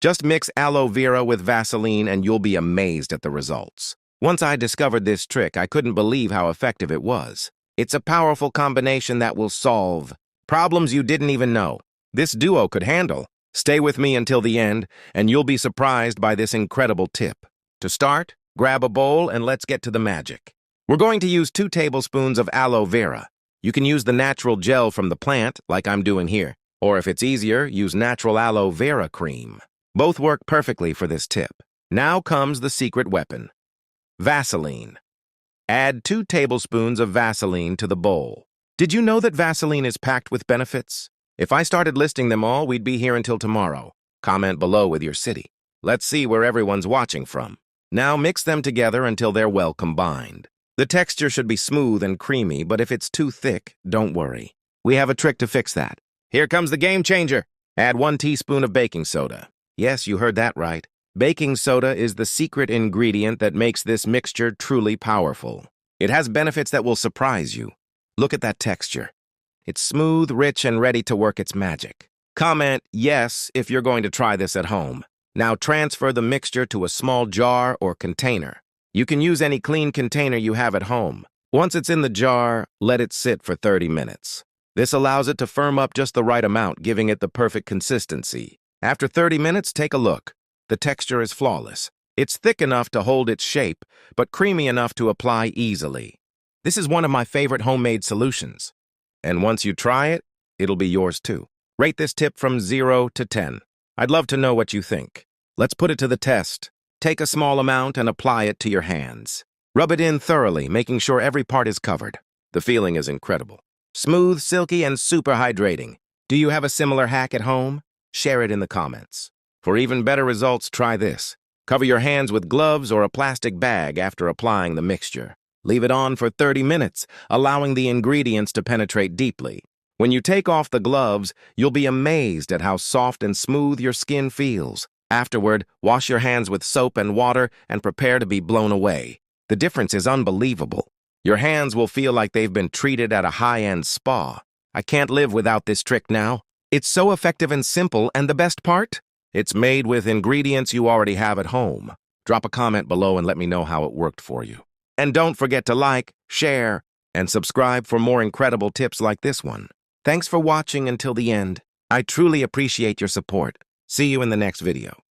Just mix aloe vera with Vaseline and you'll be amazed at the results. Once I discovered this trick, I couldn't believe how effective it was. It's a powerful combination that will solve problems you didn't even know this duo could handle. Stay with me until the end, and you'll be surprised by this incredible tip. To start, grab a bowl and let's get to the magic. We're going to use 2 tablespoons of aloe vera. You can use the natural gel from the plant, like I'm doing here. Or if it's easier, use natural aloe vera cream. Both work perfectly for this tip. Now comes the secret weapon. Vaseline. Add 2 tablespoons of Vaseline to the bowl. Did you know that Vaseline is packed with benefits? If I started listing them all, we'd be here until tomorrow. Comment below with your city. Let's see where everyone's watching from. Now mix them together until they're well combined. The texture should be smooth and creamy, but if it's too thick, don't worry. We have a trick to fix that. Here comes the game changer. Add 1 teaspoon of baking soda. Yes, you heard that right. Baking soda is the secret ingredient that makes this mixture truly powerful. It has benefits that will surprise you. Look at that texture. It's smooth, rich, and ready to work its magic. Comment yes if you're going to try this at home. Now transfer the mixture to a small jar or container. You can use any clean container you have at home. Once it's in the jar, let it sit for 30 minutes. This allows it to firm up just the right amount, giving it the perfect consistency. After 30 minutes, take a look. The texture is flawless. It's thick enough to hold its shape, but creamy enough to apply easily. This is one of my favorite homemade solutions. And once you try it, it'll be yours too. Rate this tip from 0 to 10. I'd love to know what you think. Let's put it to the test. Take a small amount and apply it to your hands. Rub it in thoroughly, making sure every part is covered. The feeling is incredible. Smooth, silky, and super hydrating. Do you have a similar hack at home? Share it in the comments. For even better results, try this. Cover your hands with gloves or a plastic bag after applying the mixture. Leave it on for 30 minutes, allowing the ingredients to penetrate deeply. When you take off the gloves, you'll be amazed at how soft and smooth your skin feels. Afterward, wash your hands with soap and water and prepare to be blown away. The difference is unbelievable. Your hands will feel like they've been treated at a high-end spa. I can't live without this trick now. It's so effective and simple, and the best part? It's made with ingredients you already have at home. Drop a comment below and let me know how it worked for you. And don't forget to like, share, and subscribe for more incredible tips like this one. Thanks for watching until the end. I truly appreciate your support. See you in the next video.